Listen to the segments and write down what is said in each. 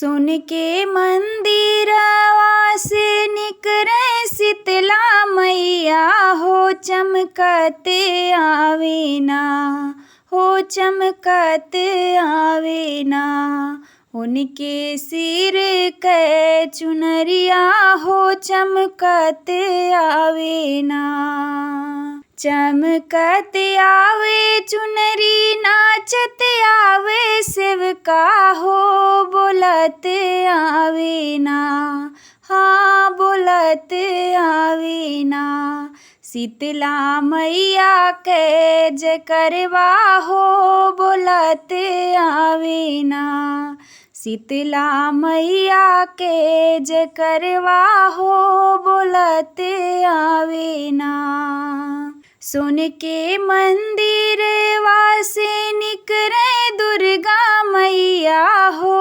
सुन के मंदिरवा से निकरे शीतला मैया हो चमकते आवे ना, हो चमकते आवे ना। उनके सिर के चुनरिया हो चमकते आवे ना। चमकत आवे चुनरी नाचत आवे सेवका हो बोलत आवे ना, हाँ बोलत आवे ना। शीतला मैया के जकरवा हो बोलत आवे ना। शीतला मैया के जकरवा हो बोलत आवे ना। सुन के मंदिरवा से निकरे दुर्गा मैया हो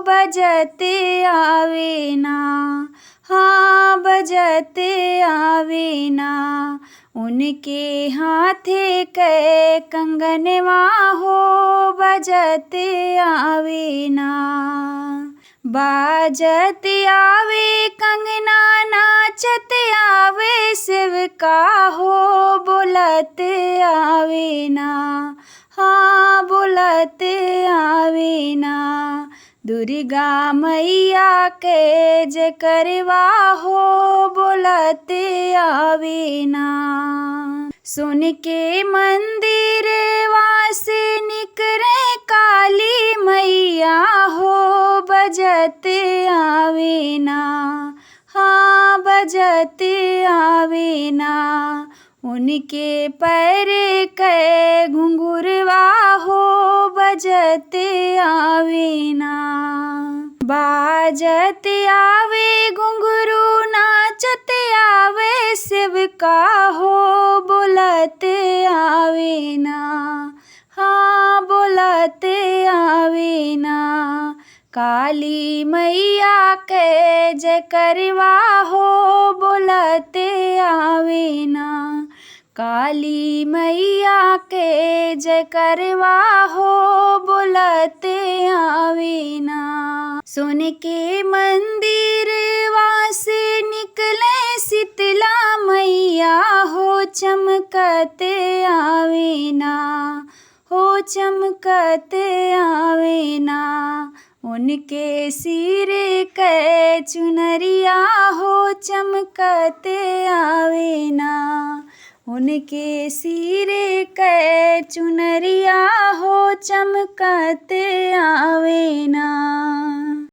बजते आवे ना, हाँ बजते आवे ना। उनके हाथे के कंगनवा हो बजते आवे ना। बाजत आवे कंगना नाचत आवे सेवका हो बोलत आवे ना, हाँ बोलत आवे ना। दुर्गा मैया के जकरवा हो बोलत आवे ना। सुन के मंदिरवा से निकरे काली मैया हो बजत आवे ना, हाँ बजत आवे ना। उनके पैर के घुंघुरवा हो बजत आवे ना। बाजत आवे घुंघरू नाचत आवे सेवका हो बोलत आवे ना, हाँ बोलत आवे ना। काली मैया के जकरवा हो बोलत आवे ना। काली मैया के जकरवा हो बोलत आवे ना। सुन के मंदिरवा से निकले शीतला मैया हो चमकते आवे ना, हो चमकते आवे ना। उनके सिर के चुनरिया हो चमकते आवे ना। उनके सिर के चुनरिया हो चमकते आवे ना।